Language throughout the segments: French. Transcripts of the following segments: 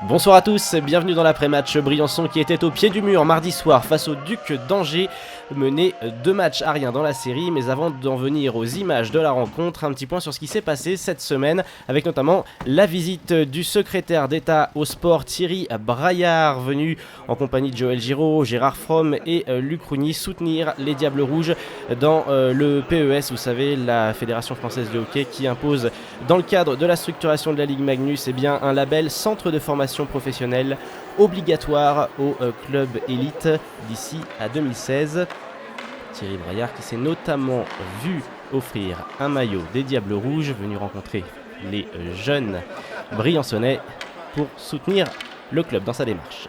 Bonsoir à tous, bienvenue dans l'après-match. Briançon qui était au pied du mur mardi soir face au Duc d'Angers, mené 2 matchs à rien dans la série. Mais avant d'en venir aux images de la rencontre, un petit point sur ce qui s'est passé cette semaine, avec notamment la visite du secrétaire d'État au sport Thierry Braillard, venu en compagnie de Joël Giraud, Gérard Fromm et Luc Rougny soutenir les Diables Rouges dans le PES, vous savez, la Fédération Française de Hockey, qui impose dans le cadre de la structuration de la Ligue Magnus un label centre de formation professionnelle obligatoire au club élite d'ici à 2016. Thierry Braillard qui s'est notamment vu offrir un maillot des Diables Rouges, venu rencontrer les jeunes briançonnais pour soutenir le club dans sa démarche.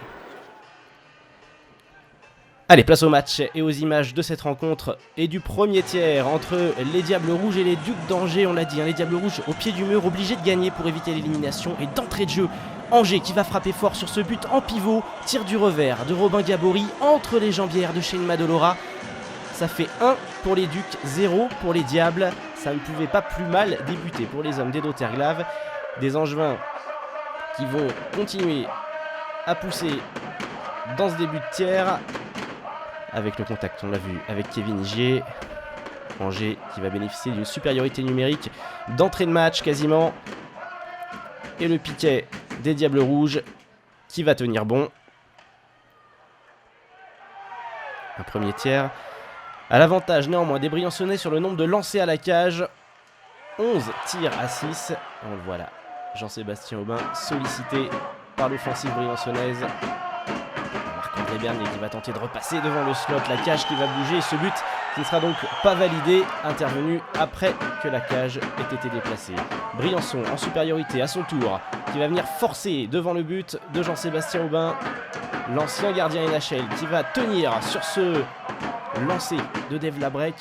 Allez, place au match et aux images de cette rencontre et du premier tiers entre les Diables Rouges et les Ducs d'Angers. On l'a dit, les Diables Rouges au pied du mur, obligés de gagner pour éviter l'élimination. Et d'entrée de jeu, Angers qui va frapper fort sur ce but en pivot. Tir du revers de Robin Gabory entre les jambières de Shane Madolora. Ça fait 1 pour les Ducs, 0 pour les Diables. Ça ne pouvait pas plus mal débuter pour les hommes d'Edo Terglav. Des Angevins qui vont continuer à pousser dans ce début de tiers. Avec le contact, on l'a vu, avec Kevin Igier. Angers qui va bénéficier d'une supériorité numérique d'entrée de match quasiment. Et le piquet des Diables Rouges qui va tenir bon. Un premier tiers à l'avantage néanmoins des Briançonnais sur le nombre de lancers à la cage. 11 tirs à 6. On le voit là, Jean-Sébastien Aubin sollicité par l'offensive briançonnaise. André Bernier qui va tenter de repasser devant le slot, la cage qui va bouger et ce but qui ne sera donc pas validé, intervenu après que la cage ait été déplacée. Briançon en supériorité à son tour, qui va venir forcer devant le but de Jean-Sébastien Aubin, l'ancien gardien NHL qui va tenir sur ce lancer de Dave Labrec.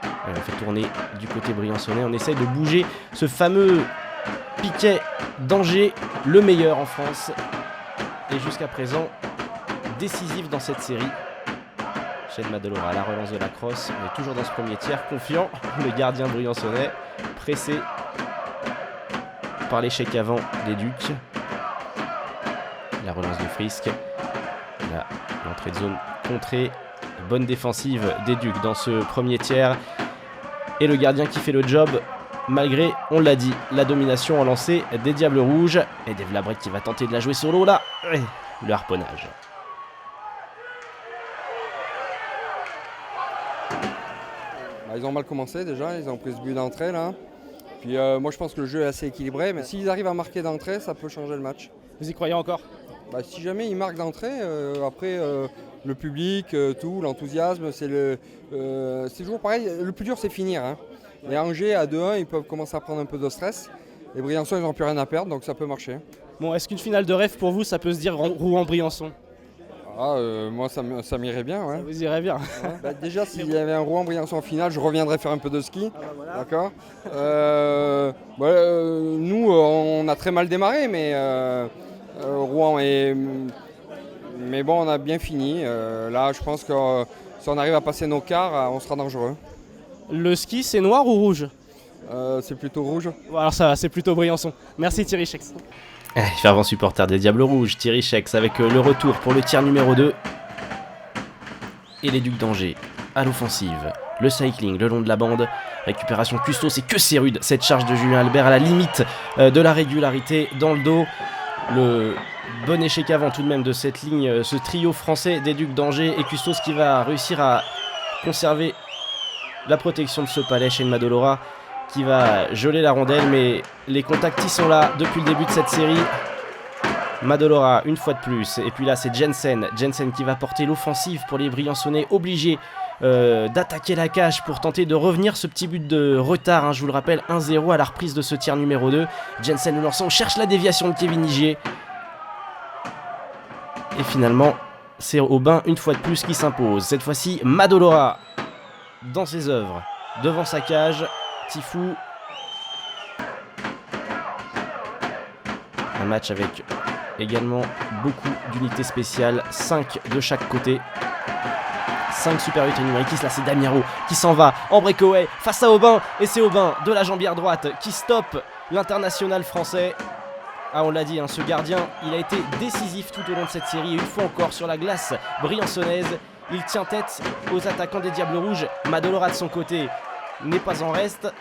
On fait tourner du côté briançonnais, on essaye de bouger ce fameux piquet d'Angers, le meilleur en France et jusqu'à présent décisif dans cette série. Shane Madolora à la relance de la crosse, on est toujours dans ce premier tiers, confiant, le gardien briançonnais pressé par l'échec avant des Ducs. La relance de Frisk, là, l'entrée de zone contrée, bonne défensive des Ducs dans ce premier tiers et le gardien qui fait le job malgré, on l'a dit, la domination en lancer des Diables Rouges. Et Dave Labrec qui va tenter de la jouer solo là. Le harponnage. Ils ont mal commencé déjà, ils ont pris ce but d'entrée là. Puis moi je pense que le jeu est assez équilibré, mais s'ils arrivent à marquer d'entrée, ça peut changer le match. Vous y croyez encore ? Si jamais ils marquent d'entrée, après le public, tout, l'enthousiasme, c'est toujours pareil. Le plus dur c'est finir. Et Angers à 2-1, ils peuvent commencer à prendre un peu de stress. Les Briançons, ils n'ont plus rien à perdre, donc ça peut marcher. Bon, est-ce qu'une finale de rêve pour vous, ça peut se dire Rouen-Briançon ? Moi, ça m'irait bien. Ouais. Ça vous irait bien. Ouais. Déjà, s'il y avait un Rouen-Briançon en finale, je reviendrais faire un peu de ski. Voilà. D'accord. Nous, on a très mal démarré, mais Rouen est... Mais bon, on a bien fini. Là, je pense que si on arrive à passer nos quarts, on sera dangereux. Le ski, c'est noir ou rouge ? C'est plutôt rouge. Bon, alors ça va, c'est plutôt Briançon. Merci Thierry Chex. Fervent supporter des Diables Rouges, Thierry Chex avec le retour pour le tir numéro 2. Et les Ducs d'Angers à l'offensive. Le cycling le long de la bande. Récupération Custo, c'est que c'est rude. Cette charge de Julien Albert à la limite de la régularité dans le dos. Le bon échec avant tout de même de cette ligne, ce trio français des Ducs d'Angers. Et Custos qui va réussir à conserver la protection de ce palais. Shane Madolora qui va geler la rondelle, mais les contacts ils sont là depuis le début de cette série. Madolora une fois de plus, et puis là c'est Jensen qui va porter l'offensive pour les Briançonnais, obligés d'attaquer la cage pour tenter de revenir ce petit but de retard, je vous le rappelle, 1-0 à la reprise de ce tir numéro 2. Jensen le lançant, on cherche la déviation de Kevin Igier, et finalement c'est Aubin une fois de plus qui s'impose. Cette fois-ci Madolora dans ses œuvres, devant sa cage, Tifou. Un match avec également beaucoup d'unités spéciales, 5 de chaque côté. 5 supériorité numérique. Là, c'est Damiero qui s'en va en breakaway face à Aubin. Et c'est Aubin de la jambière droite qui stoppe l'international français. Ah, on l'a dit, ce gardien, il a été décisif tout au long de cette série. Et une fois encore sur la glace briançonnaise, il tient tête aux attaquants des Diables Rouges. Madolora de son côté n'est pas en reste.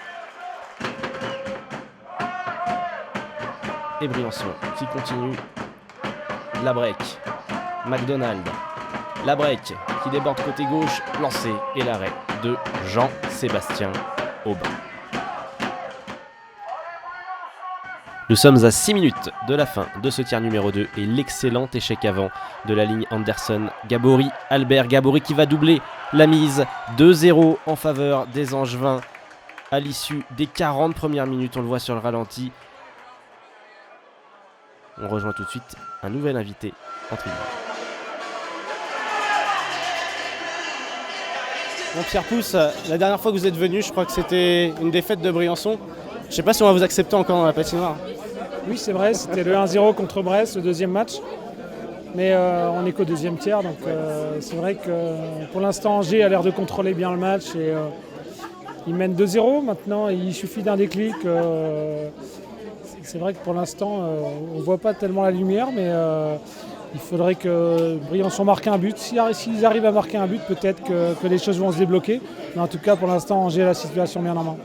Et Briançon qui continue. La break. McDonald. La break qui déborde côté gauche. Lancé et l'arrêt de Jean-Sébastien Aubin. Nous sommes à 6 minutes de la fin de ce tiers numéro 2 et l'excellent échec avant de la ligne Anderson-Gabory. Albert Gabory qui va doubler la mise 2-0 en faveur des Angevins à l'issue des 40 premières minutes. On le voit sur le ralenti. On rejoint tout de suite un nouvel invité en tribune. Bon, Pierre Pousse, la dernière fois que vous êtes venu, je crois que c'était une défaite de Briançon. Je ne sais pas si on va vous accepter encore dans la patinoire. Oui, c'est vrai, c'était le 1-0 contre Brest, le deuxième match. Mais on n'est qu'au deuxième tiers, donc c'est vrai que pour l'instant, Angers a l'air de contrôler bien le match. Et, il mène 2-0 maintenant, il suffit d'un déclic. C'est vrai que pour l'instant, on ne voit pas tellement la lumière, mais il faudrait que Briançon marque un but. S'ils arrivent à marquer un but, peut-être que les choses vont se débloquer. Mais en tout cas, pour l'instant, Angers a la situation bien en main.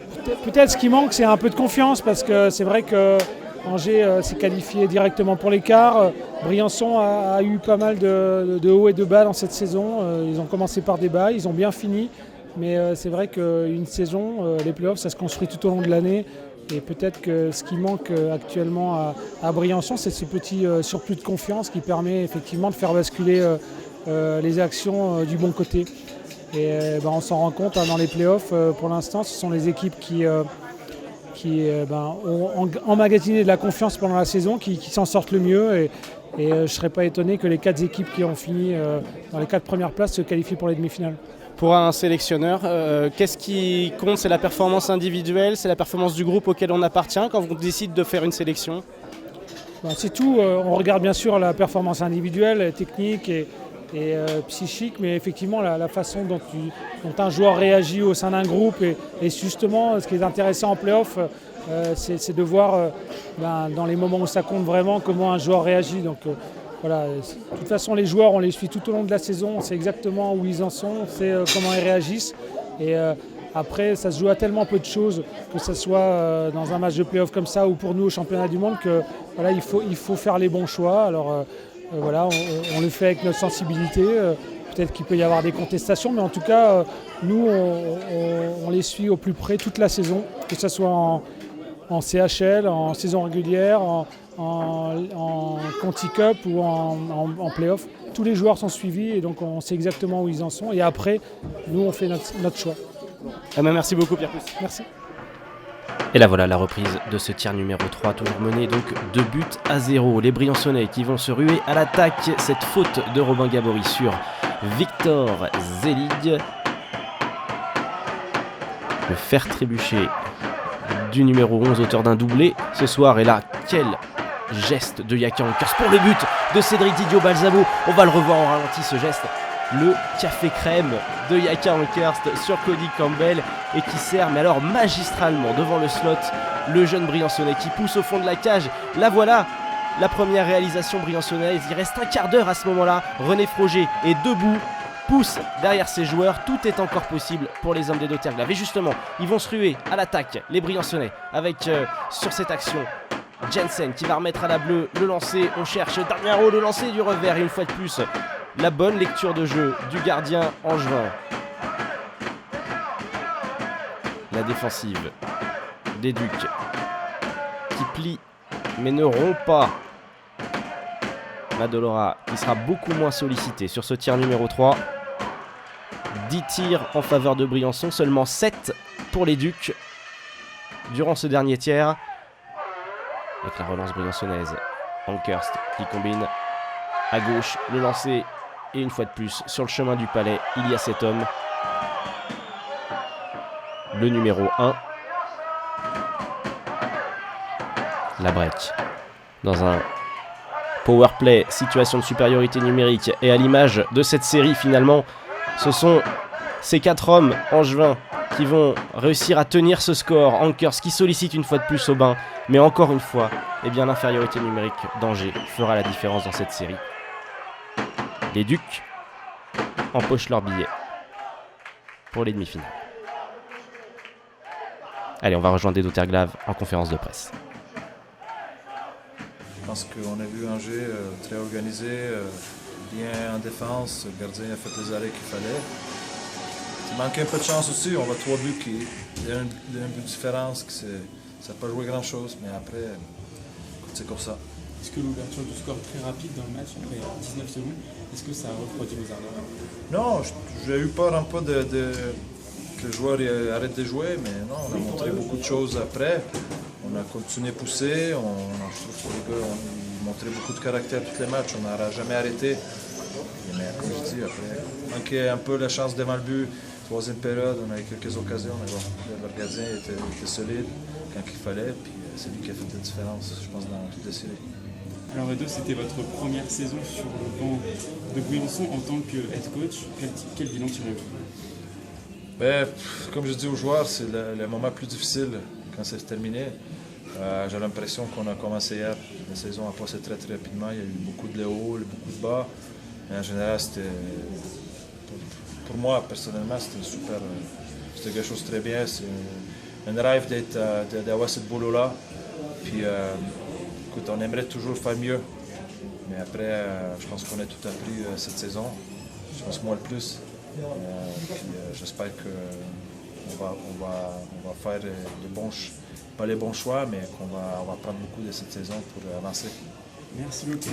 Peut-être ce qui manque, c'est un peu de confiance, parce que c'est vrai que Angers s'est qualifié directement pour l'écart. Briançon a eu pas mal de hauts et de bas dans cette saison. Ils ont commencé par des bas, ils ont bien fini. Mais c'est vrai qu'une saison, les playoffs, ça se construit tout au long de l'année. Et peut-être que ce qui manque actuellement à Briançon, c'est ce petit surplus de confiance qui permet effectivement de faire basculer les actions du bon côté. Et on s'en rend compte dans les playoffs. Pour l'instant, ce sont les équipes qui ont emmagasiné de la confiance pendant la saison qui s'en sortent le mieux. Et je ne serais pas étonné que les 4 équipes qui ont fini dans les 4 premières places se qualifient pour les demi-finales. Pour un sélectionneur, qu'est-ce qui compte? C'est la performance individuelle, c'est la performance du groupe auquel on appartient quand on décide de faire une sélection? C'est tout. On regarde bien sûr la performance individuelle, technique et psychique, mais effectivement la façon dont un joueur réagit au sein d'un groupe et justement ce qui est intéressant en play-off, c'est de voir dans les moments où ça compte vraiment comment un joueur réagit. Donc, voilà. De toute façon, les joueurs, on les suit tout au long de la saison, on sait exactement où ils en sont, on sait comment ils réagissent. Et après, ça se joue à tellement peu de choses, que ce soit dans un match de play-off comme ça ou pour nous au championnat du monde, que voilà, il faut faire les bons choix. Alors voilà, on le fait avec notre sensibilité. Peut-être qu'il peut y avoir des contestations, mais en tout cas, nous, on les suit au plus près toute la saison, que ce soit en CHL, en saison régulière, en Conti Cup ou en play-off. Tous les joueurs sont suivis et donc on sait exactement où ils en sont. Et après, nous, on fait notre choix. Merci beaucoup, Pierre Pousse. Merci. Et là voilà la reprise de ce tiers numéro 3, toujours mené donc 2-0. Les Briançonnais qui vont se ruer à l'attaque. Cette faute de Robin Gabory sur Victor Zelig. Le fer trébuché du numéro 11, auteur d'un doublé ce soir. Et là, quel geste de Yaka Ankers pour le but de Cédric Didio-Balsamo. On va le revoir en ralenti, ce geste. Le café crème de Yaka Ankers sur Cody Campbell et qui sert, mais alors magistralement devant le slot, le jeune Briançonnais qui pousse au fond de la cage. Là voilà la première réalisation briançonnaise. Il reste un quart d'heure à ce moment-là. René Froger est debout, pousse derrière ses joueurs. Tout est encore possible pour les hommes des Doterglav. Et justement, ils vont se ruer à l'attaque, les Briançonnais, avec sur cette action Jensen qui va remettre à la bleue le lancer. On cherche Damiero, le lancer du revers. Et une fois de plus, la bonne lecture de jeu du gardien angevin. La défensive des Ducs qui plie mais ne rompt pas. Madolora qui sera beaucoup moins sollicité sur ce tir numéro 3. 10 tirs en faveur de Briançon, seulement 7 pour les Ducs durant ce dernier tiers. Avec la relance briançonnaise, Ankerst qui combine à gauche le lancer. Et une fois de plus, sur le chemin du palais, il y a cet homme, le numéro 1. La break. Dans un power play, situation de supériorité numérique. Et à l'image de cette série finalement, Ce sont ces 4 hommes angevins qui vont réussir à tenir ce score. Ankers qui sollicite une fois de plus Aubin, mais encore une fois, eh bien, l'infériorité numérique d'Angers fera la différence dans cette série. Les Ducs empochent leur billet pour les demi-finales. Allez, on va rejoindre Edo Terglav en conférence de presse. Je pense qu'on a vu Angers très organisé, bien en défense. Le gardien a fait les arrêts qu'il fallait. Il manquait un peu de chance aussi. On voit 3 buts il y a un but de différence. Ça n'a pas joué grand-chose, mais après, c'est comme ça. Est-ce que l'ouverture du score très rapide dans le match, après 19 secondes, est-ce que ça a refroidi vos ardeurs? Non, j'ai eu peur un peu que le joueur arrête de jouer, mais non, on a montré beaucoup de choses après. On a continué à pousser. Je trouve que les gars ont montré beaucoup de caractère tous les matchs. On n'aura jamais arrêté. Mais comme je dis, après, manquait un peu la chance devant le but. Troisième période, on a eu quelques occasions. Mais bon, le gardien était solide quand il fallait. Puis c'est lui qui a fait la différence, je pense, dans toutes les séries. Alors Edo, c'était votre première saison sur le banc de Briançon en tant que head coach. Quel bilan tirez-vous? Comme je dis aux joueurs, c'est le moment plus difficile quand c'est terminé. J'ai l'impression qu'on a commencé hier. La saison a passé très très rapidement. Il y a eu beaucoup de hauts, beaucoup de bas. Et en général, pour moi, personnellement, c'était super. C'était quelque chose de très bien. C'est un rêve d'avoir ce boulot-là. Puis, écoute, on aimerait toujours faire mieux. Mais après, je pense qu'on a tout appris cette saison. Je pense moi le plus. J'espère qu'on va faire pas les bons choix, mais qu'on va prendre beaucoup de cette saison pour avancer. Merci beaucoup.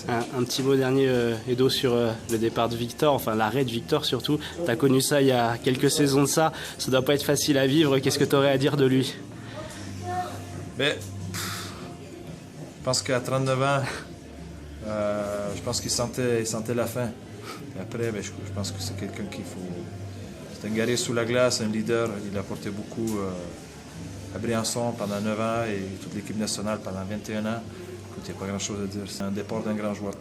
Un petit mot dernier, Edo, sur le départ de Victor, enfin l'arrêt de Victor surtout. Tu as connu ça il y a quelques saisons de ça. Ça doit pas être facile à vivre. Qu'est-ce que tu aurais à dire de lui? Je pense qu'à 39 ans, je pense qu'il sentait la fin. Et après, je pense que c'est quelqu'un qu'il faut... C'est un guerrier sous la glace, un leader. Il a apporté beaucoup à Briançon pendant 9 ans et toute l'équipe nationale pendant 21 ans. Écoute, il n'y a pas grand-chose à dire. C'est un départ d'un grand joueur.